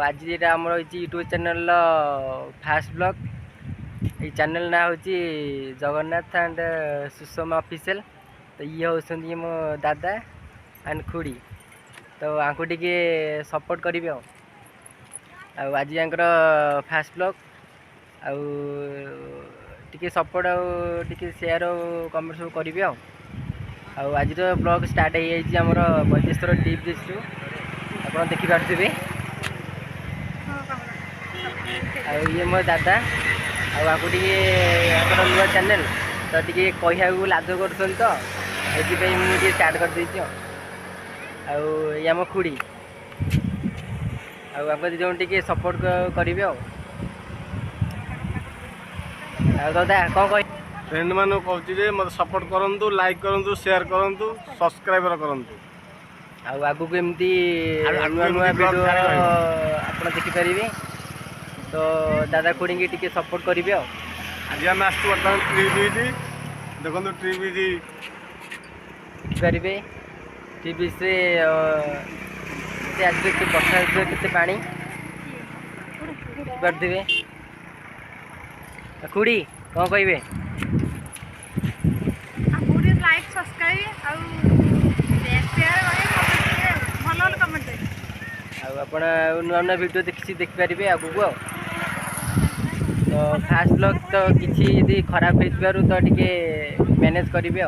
आज ये आम यूट्यूब चैनल फास्ट ब्लॉग ये चैनल ना हूँ जगन्नाथ एंड सुषमा ऑफिशियल। तो ये होती मो दादा एंड खुड़ी। तो आंको टिके सपोर्ट करेंगे आज यांकर फास्ट ब्लॉग आउ टिके सपोर्ट आउ टिके शेयर कमेंट सब करेंगे आज ब्लॉग स्टार्ट हो आमर बजेश्वर टी ब्रिज टू आप देखिपे। ये मो दादा आपको नुआ चैनल तो टे कह लाज कर तो ये मुझे स्टार्ट कर देती ये आम खुड़ी आप जो टे सपोर्ट करेंगे दादा कौन कह फ्रेंड मानू कहूँ मत सपोर्ट करूँ लाइक करूँ शेयर करूँ सब्सक्राइबर करूँ आगू को एमती नुआ नुआ वीडियो आप देखिपारे। तो दादा खुड़ी की टिके सपोर्ट करेंगे आज आम आसु बर्तमान ट्री ब्रिज देखो ट्री ब्रिज देखिपारे। टी ब्रिज से आज बर्षा के पानी देखिपे। खुड़ी कौन कहे लाइक सब्सक्राइब भल कमेंट आप नुआ नुआ वीडियो देखिपारे आगू को। तो फास्ट ब्लॉग तो किसी खराब हो तो टे मैनेज करेंगे।